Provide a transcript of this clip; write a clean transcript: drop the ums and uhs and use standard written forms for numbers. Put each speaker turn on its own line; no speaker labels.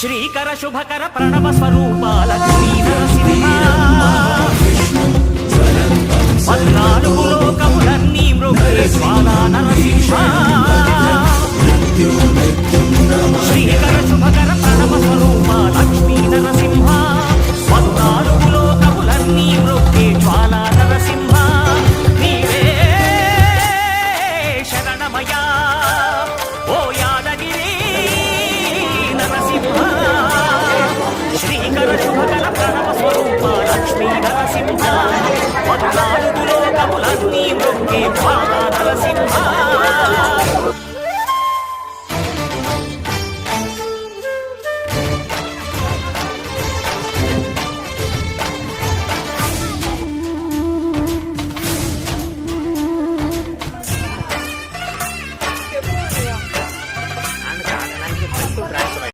శ్రీకర శుభకర ప్రణవ స్వరూప లక్ష్మీ నరసింహ 14 లోకములన్నీ మృగే జ్వాలా నరసింహ శ్రీకర శుభకర ప్రణవ స్వరూప లక్ష్మీ నరసింహ 14 లోకములన్నీ మృగే జ్వాలా నరసింహ నీవే శరణమయా ఓ యాదగిరి నరసింహ శ్రీకర శుభకర ప్రణవ స్వరూప లక్ష్మీ నరసింహ 14 లోకములన్నీ మృగే జ్వాలా